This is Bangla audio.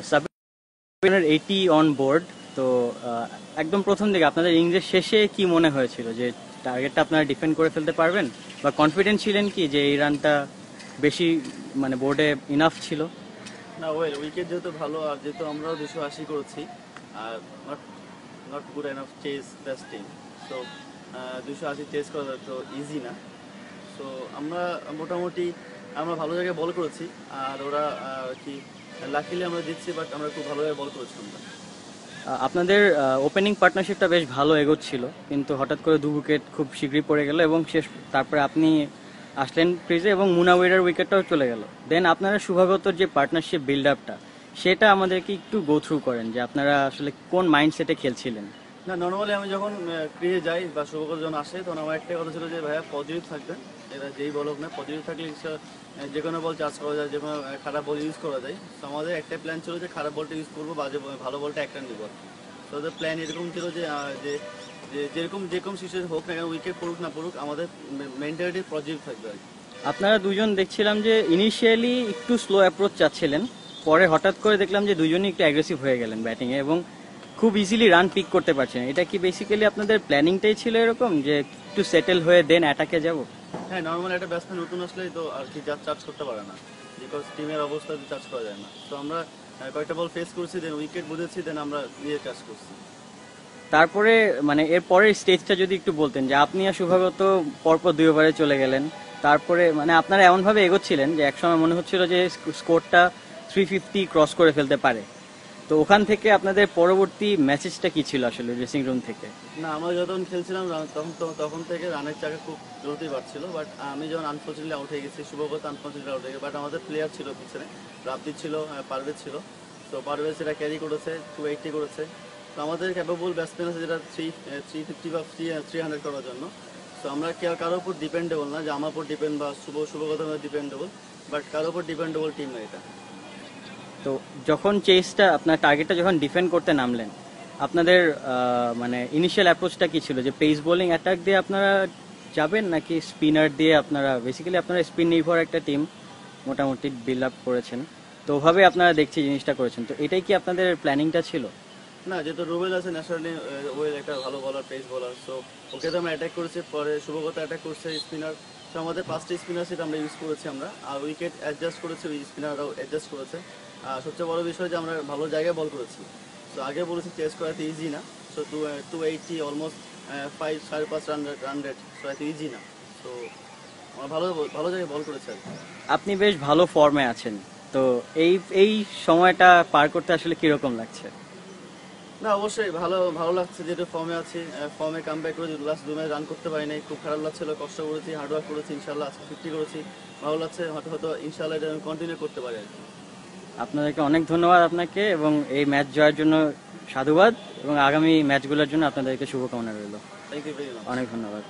সাবিনার 80 অন বোর্ড। তো একদম প্রথম দিকে আপনাদের ইনিংসের শেষে কি মনে হয়েছিল যে টার্গেটটা আপনারা ডিফেন্ড করে ফেলতে পারবেন, বা কনফিডেন্ট ছিলেন কি যে এই রানটা বেশি মানে বোর্ডে ইনাফ ছিল? না, ওয়েল উইকেট যেহেতু ভালো আর যেহেতু আমরাও 280 করেছি আর not not good enough chase best team. So 280 chase করা তো ইজি না। সো আমরা মোটামুটি আমরা ভালো জায়গায় বল করেছি আর ওরা কি লাকিলি আমরা জিতছি, বাট আমরা খুব ভালো জায়গায় বল করেছি আমরা। আপনাদের ওপেনিং পার্টনারশিপটা বেশ ভালো এগোচ্ছিল, কিন্তু হঠাৎ করে 2 উইকেট খুব শীঘ্রই পড়ে গেল এবং তারপরে আপনি আসলেন ক্রিজে এবং মুনাওয়েরের উইকেটটাও চলে গেল। দেন আপনারা শুভাগতর যে পার্টনারশিপ বিল্ড আপটা, সেটা আমাদেরকে একটু গো থ্রু করেন যে আপনারা আসলে কোন মাইন্ডসেটে খেলছিলেন। না, নর্মালি আমি যখন ক্রিজে যাই বা শুভকর যখন আসে তখন আমার একটাই কথা ছিল যে ভাইয়া পজিটিভ থাকবেন, এরা যেই বল হোক না পজিটিভ থাকলে যে কোনো বল চার্জ করা যায়, যে কোনো খারাপ বল ইউজ করা যায়। তো আমাদের একটাই প্ল্যান ছিল যে খারাপ বলটা ইউজ করবো, বাজে ভালো বলটা এক রান দিব। তো ওদের প্ল্যান এরকম ছিল যে যেরকম সিচুয়েশন হোক না কেন, উইকেট পড়ুক না পড়ুক, আমাদের মেন্টালিটি পজিটিভ থাকবে আর কি। আপনারা দুজন দেখছিলাম যে ইনিশিয়ালি একটু স্লো অ্যাপ্রোচ চাচ্ছিলেন, পরে হঠাৎ করে দেখলাম যে দুজনই একটু অ্যাগ্রেসিভ হয়ে গেলেন ব্যাটিংয়ে এবং খুব ইজিলি রান পিক করতে পারছেন। এটা কি বেসিক্যালি আপনাদের প্ল্যানিংটাই ছিল এরকম যে একটু সেটেল হয়ে দেন অ্যাটাকে যাব? হ্যাঁ, নর্মাল একটা ব্যাটসম্যান নতুন আসলেই তো আর কি চার্জ করতে পারে না, বিকজ টিমের অবস্থা চার্জ করা যায় না। তো আমরা কয়েকটা বল ফেস করছি, দেন উইকেট বুঝেছি, দেন আমরা নিয়ে চার্জ করছি। তারপরে মানে এর পরের স্টেজটা যদি একটু বলতেন যে আপনি আর শুভাগত পরপর 2 ওভারে চলে গেলেন, তারপরে মানে আপনারা এমনভাবে এগোচ্ছিলেন যে একসময় মনে হচ্ছিল যে স্কোরটা 350 ক্রস করে ফেলতে পারে। তো ওখান থেকে আপনাদের পরবর্তী মেসেজটা কি ছিল আসলে ড্রেসিং রুম থেকে? না, আমরা যখন খেলছিলাম তখন থেকে রানের চাকা খুব জলদি বাড়ছিল, বাট আমি যখন আনফর্চুনেটলি আউট হয়ে গেছি, শুভগত আনফর্চুনেটলি আউট হয়ে গেছে, বাট আমাদের প্লেয়ার ছিল পিছনে, রাব্বির ছিল, পারভেজ ছিল। তো পারভেজ সেটা ক্যারি করেছে, 280 করেছে। তো আমাদের ক্যাপেবল ব্যাটসম্যান আছে যেটা 350 বা 300 করার জন্য। তো আমরা কারোর উপর ডিপেন্ডেবল না যে আমার উপর ডিপেন্ড বা শুভগত ডিপেন্ডেবল, বাট কারোর উপর ডিপেন্ডেবল টিম না এটা। তো যখন চেসটা আপনার টার্গেটটা যখন ডিফেন্ড করতে নামলেন, আপনাদের মানে ইনিশিয়াল অ্যাপ্রোচটা কি ছিল? যে পেস বোলিং অ্যাটাক দিয়ে আপনারা যাবেন নাকি স্পিনার দিয়ে? আপনারা বেসিক্যালি আপনারা স্পিন নির্ভর একটা টিম মোটামুটি বিল্ড আপ করেছেন, তো ওভাবে আপনারা দেখছি জিনিসটা করেছেন। তো এটাই কি আপনাদের প্ল্যানিংটা ছিল? না, যেহেতু রুবেল আছে ন্যাচারালি, ওয়েল একটা ভালো বলার, পেস বলার, সো ওকে তো আমরা অ্যাটাক করেছি, পরে শুভগত অ্যাটাক করছে স্পিনার। তো আমাদের 5টা স্পিনার সেট আমরা ইউজ করেছি আমরা, আর উইকেট অ্যাডজাস্ট করেছি, ওই স্পিনাররাও অ্যাডজাস্ট করেছে। আর সবচেয়ে বড় বিষয় যে আমরা ভালো জায়গায় বল করেছি। তো আগে বলেছি চেস করাতে ইজি না, so 280 almost 5.5 run rate, so এত ইজি না। তো আমরা ভালো ভালো জায়গায় বল করেছি আর কি। আপনি বেশ ভালো ফর্মে আছেন, তো এই এই সময়টা পার করতে আসলে কিরকম লাগছে? না, অবশ্যই ভালো ভালো লাগছে, যেহেতু ফর্মে আছি, ফর্মে কাম ব্যাক করেছি, লাস্ট 2 ম্যাচ রান করতে পারি নাই, খুব খারাপ লাগছিল, কষ্ট করেছি, হার্ডওয়ার্ক করেছি, ইনশাল্লাহ আজকে 50 করেছি, ভালো লাগছে, হয়তো ইনশাল্লাহ এটা আমি কন্টিনিউ করতে পারি আর কি। আপনাদেরকে অনেক ধন্যবাদ আপনাকে, এবং এই ম্যাচ জয়ের জন্য সাধুবাদ, এবং আগামী ম্যাচগুলোর জন্য আপনাদেরকে শুভকামনা রইল। Thank you very much. অনেক ধন্যবাদ।